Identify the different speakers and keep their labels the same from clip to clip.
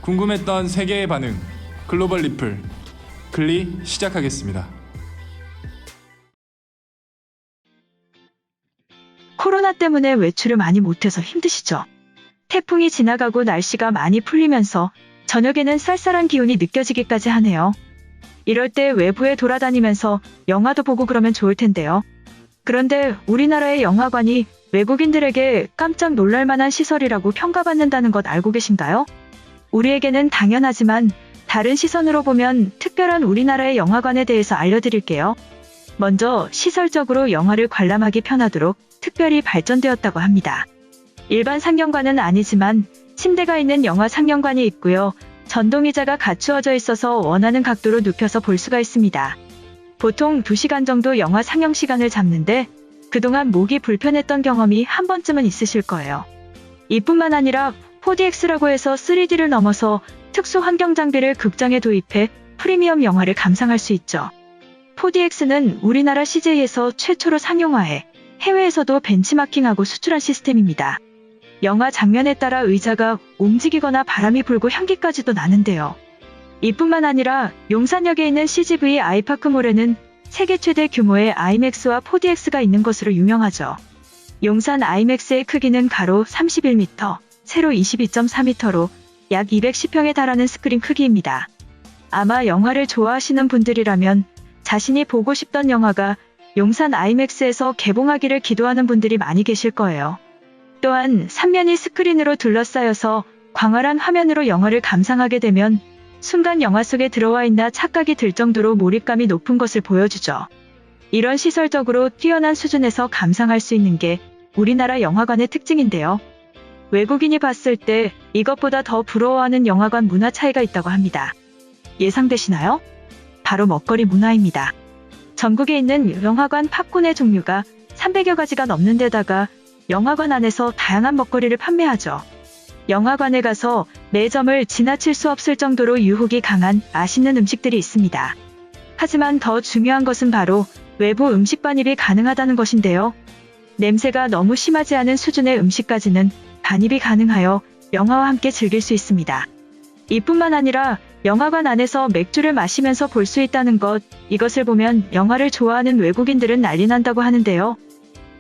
Speaker 1: 궁금했던 세계의 반응, 글로벌 리플, 글리 시작하겠습니다.
Speaker 2: 코로나 때문에 외출을 많이 못해서 힘드시죠? 태풍이 지나가고 날씨가 많이 풀리면서 저녁에는 쌀쌀한 기운이 느껴지기까지 하네요. 이럴 때 외부에 돌아다니면서 영화도 보고 그러면 좋을 텐데요. 그런데 우리나라의 영화관이 외국인들에게 깜짝 놀랄만한 시설이라고 평가받는다는 것 알고 계신가요? 우리에게는 당연하지만 다른 시선으로 보면 특별한 우리나라의 영화관에 대해서 알려드릴게요. 먼저 시설적으로 영화를 관람하기 편하도록 특별히 발전되었다고 합니다. 일반 상영관은 아니지만 침대가 있는 영화 상영관이 있고요. 전동의자가 갖추어져 있어서 원하는 각도로 눕혀서 볼 수가 있습니다. 보통 2시간 정도 영화 상영 시간을 잡는데 그동안 목이 불편했던 경험이 한 번쯤은 있으실 거예요. 이뿐만 아니라 4DX라고 해서 3D를 넘어서 특수 환경 장비를 극장에 도입해 프리미엄 영화를 감상할 수 있죠. 4DX는 우리나라 CJ에서 최초로 상용화해 해외에서도 벤치마킹하고 수출한 시스템입니다. 영화 장면에 따라 의자가 움직이거나 바람이 불고 향기까지도 나는데요. 이뿐만 아니라 용산역에 있는 CGV 아이파크몰에는 세계 최대 규모의 IMAX와 4DX가 있는 것으로 유명하죠. 용산 아이맥스의 크기는 가로 31m, 세로 22.4m로 약 210평에 달하는 스크린 크기입니다. 아마 영화를 좋아하시는 분들이라면 자신이 보고 싶던 영화가 용산 아이맥스에서 개봉하기를 기도하는 분들이 많이 계실 거예요. 또한 3면이 스크린으로 둘러싸여서 광활한 화면으로 영화를 감상하게 되면 순간 영화 속에 들어와 있나 착각이 들 정도로 몰입감이 높은 것을 보여주죠. 이런 시설적으로 뛰어난 수준에서 감상할 수 있는 게 우리나라 영화관의 특징인데요. 외국인이 봤을 때 이것보다 더 부러워하는 영화관 문화 차이가 있다고 합니다. 예상되시나요? 바로 먹거리 문화입니다. 전국에 있는 영화관 팝콘의 종류가 300여 가지가 넘는 데다가 영화관 안에서 다양한 먹거리를 판매하죠. 영화관에 가서 매점을 지나칠 수 없을 정도로 유혹이 강한 맛있는 음식들이 있습니다. 하지만 더 중요한 것은 바로 외부 음식 반입이 가능하다는 것인데요. 냄새가 너무 심하지 않은 수준의 음식까지는 반입이 가능하여 영화와 함께 즐길 수 있습니다. 이뿐만 아니라 영화관 안에서 맥주를 마시면서 볼 수 있다는 것, 이것을 보면 영화를 좋아하는 외국인들은 난리 난다고 하는데요.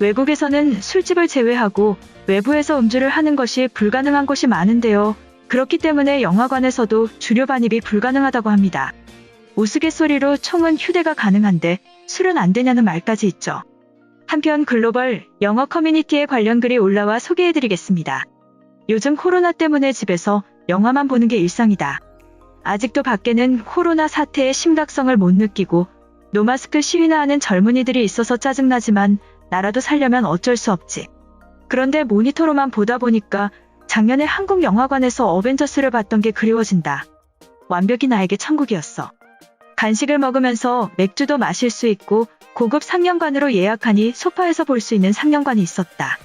Speaker 2: 외국에서는 술집을 제외하고 외부에서 음주를 하는 것이 불가능한 곳이 많은데요. 그렇기 때문에 영화관에서도 주류 반입이 불가능하다고 합니다. 우스갯소리로 총은 휴대가 가능한데 술은 안 되냐는 말까지 있죠. 한편 글로벌 영어 커뮤니티에 관련 글이 올라와 소개해드리겠습니다. 요즘 코로나 때문에 집에서 영화만 보는 게 일상이다. 아직도 밖에는 코로나 사태의 심각성을 못 느끼고 노마스크 시위나 하는 젊은이들이 있어서 짜증나지만 나라도 살려면 어쩔 수 없지. 그런데 모니터로만 보다 보니까 작년에 한국 영화관에서 어벤져스를 봤던 게 그리워진다. 완벽히 나에게 천국이었어. 간식을 먹으면서 맥주도 마실 수 있고 고급 상영관으로 예약하니 소파에서 볼 수 있는 상영관이 있었다.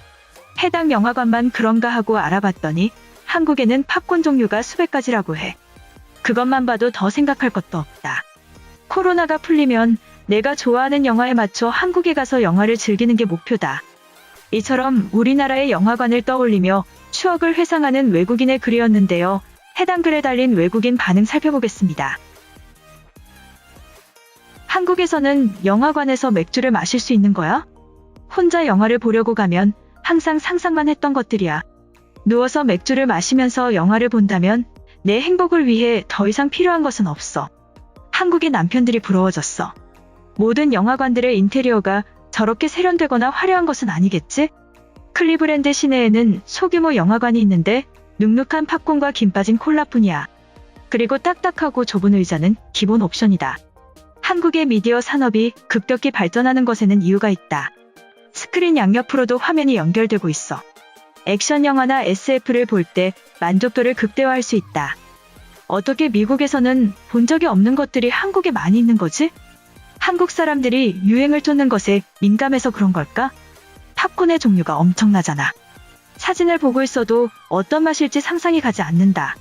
Speaker 2: 해당 영화관만 그런가 하고 알아봤더니 한국에는 팝콘 종류가 수백 가지라고 해. 그것만 봐도 더 생각할 것도 없다. 코로나가 풀리면 내가 좋아하는 영화에 맞춰 한국에 가서 영화를 즐기는 게 목표다. 이처럼 우리나라의 영화관을 떠올리며 추억을 회상하는 외국인의 글이었는데요. 해당 글에 달린 외국인 반응 살펴보겠습니다. 한국에서는 영화관에서 맥주를 마실 수 있는 거야? 혼자 영화를 보려고 가면 항상 상상만 했던 것들이야. 누워서 맥주를 마시면서 영화를 본다면 내 행복을 위해 더 이상 필요한 것은 없어. 한국의 남편들이 부러워졌어. 모든 영화관들의 인테리어가 저렇게 세련되거나 화려한 것은 아니겠지? 클리브랜드 시내에는 소규모 영화관이 있는데 눅눅한 팝콘과 김 빠진 콜라뿐이야. 그리고 딱딱하고 좁은 의자는 기본 옵션이다. 한국의 미디어 산업이 급격히 발전하는 것에는 이유가 있다. 스크린 양옆으로도 화면이 연결되고 있어. 액션 영화나 SF를 볼 때 만족도를 극대화할 수 있다. 어떻게 미국에서는 본 적이 없는 것들이 한국에 많이 있는 거지? 한국 사람들이 유행을 쫓는 것에 민감해서 그런 걸까? 팝콘의 종류가 엄청나잖아. 사진을 보고 있어도 어떤 맛일지 상상이 가지 않는다.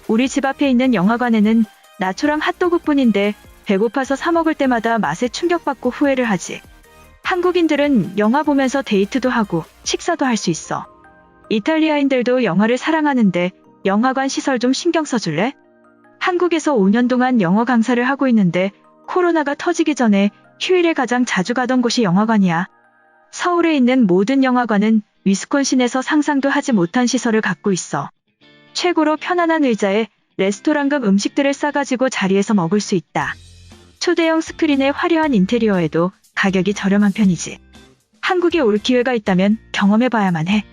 Speaker 2: 우리 집 앞에 있는 영화관에는 나초랑 핫도그뿐인데 배고파서 사 먹을 때마다 맛에 충격받고 후회를 하지. 한국인들은 영화 보면서 데이트도 하고 식사도 할 수 있어. 이탈리아인들도 영화를 사랑하는데 영화관 시설 좀 신경 써줄래? 한국에서 5년 동안 영어 강사를 하고 있는데 코로나가 터지기 전에 휴일에 가장 자주 가던 곳이 영화관이야. 서울에 있는 모든 영화관은 위스콘신에서 상상도 하지 못한 시설을 갖고 있어. 최고로 편안한 의자에 레스토랑급 음식들을 싸가지고 자리에서 먹을 수 있다. 초대형 스크린의 화려한 인테리어에도 가격이 저렴한 편이지. 한국에 올 기회가 있다면 경험해봐야만 해.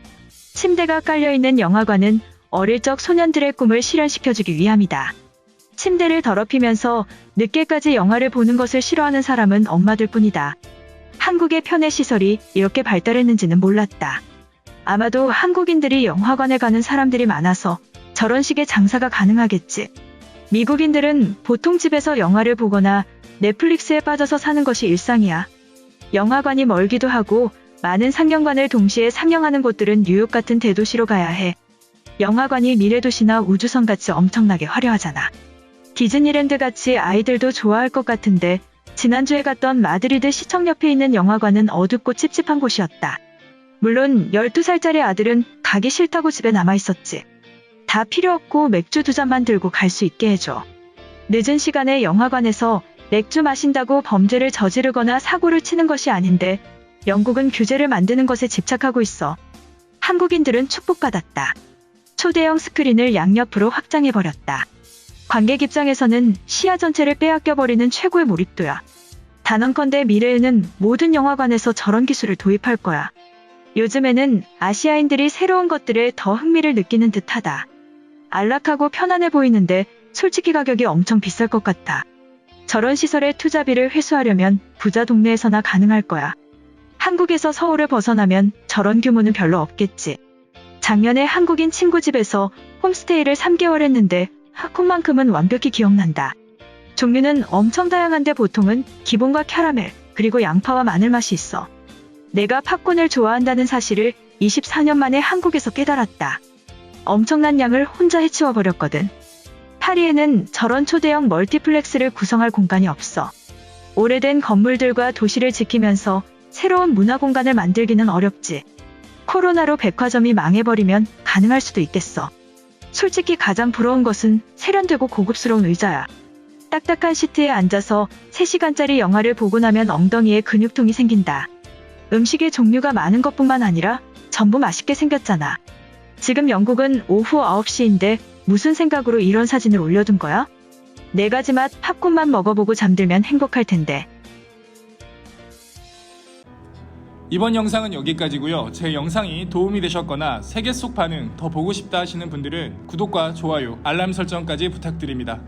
Speaker 2: 침대가 깔려있는 영화관은 어릴 적 소년들의 꿈을 실현시켜주기 위함이다. 침대를 더럽히면서 늦게까지 영화를 보는 것을 싫어하는 사람은 엄마들 뿐이다. 한국의 편의 시설이 이렇게 발달했는지는 몰랐다. 아마도 한국인들이 영화관에 가는 사람들이 많아서 저런 식의 장사가 가능하겠지. 미국인들은 보통 집에서 영화를 보거나 넷플릭스에 빠져서 사는 것이 일상이야. 영화관이 멀기도 하고 많은 상영관을 동시에 상영하는 곳들은 뉴욕 같은 대도시로 가야 해. 영화관이 미래도시나 우주선같이 엄청나게 화려하잖아. 디즈니랜드같이 아이들도 좋아할 것 같은데 지난주에 갔던 마드리드 시청 옆에 있는 영화관은 어둡고 찝찝한 곳이었다. 물론 12살짜리 아들은 가기 싫다고 집에 남아있었지. 다 필요 없고 맥주 2잔만 들고 갈 수 있게 해줘. 늦은 시간에 영화관에서 맥주 마신다고 범죄를 저지르거나 사고를 치는 것이 아닌데 영국은 규제를 만드는 것에 집착하고 있어. 한국인들은 축복받았다. 초대형 스크린을 양옆으로 확장해버렸다. 관객 입장에서는 시야 전체를 빼앗겨버리는 최고의 몰입도야. 단언컨대 미래에는 모든 영화관에서 저런 기술을 도입할 거야. 요즘에는 아시아인들이 새로운 것들에 더 흥미를 느끼는 듯하다. 안락하고 편안해 보이는데 솔직히 가격이 엄청 비쌀 것 같아. 저런 시설의 투자비를 회수하려면 부자 동네에서나 가능할 거야. 한국에서 서울을 벗어나면 저런 규모는 별로 없겠지. 작년에 한국인 친구 집에서 홈스테이를 3개월 했는데 팝콘만큼은 완벽히 기억난다. 종류는 엄청 다양한데 보통은 기본과 캐러멜, 그리고 양파와 마늘 맛이 있어. 내가 팝콘을 좋아한다는 사실을 24년 만에 한국에서 깨달았다. 엄청난 양을 혼자 해치워버렸거든. 파리에는 저런 초대형 멀티플렉스를 구성할 공간이 없어. 오래된 건물들과 도시를 지키면서 새로운 문화 공간을 만들기는 어렵지. 코로나로 백화점이 망해버리면 가능할 수도 있겠어. 솔직히 가장 부러운 것은 세련되고 고급스러운 의자야. 딱딱한 시트에 앉아서 3시간짜리 영화를 보고 나면 엉덩이에 근육통이 생긴다. 음식의 종류가 많은 것뿐만 아니라 전부 맛있게 생겼잖아. 지금 영국은 오후 9시인데 무슨 생각으로 이런 사진을 올려둔 거야? 4가지 맛 팝콘만 먹어보고 잠들면 행복할 텐데.
Speaker 1: 이번 영상은 여기까지고요. 제 영상이 도움이 되셨거나 세계 속 반응 더 보고 싶다 하시는 분들은 구독과 좋아요, 알람 설정까지 부탁드립니다.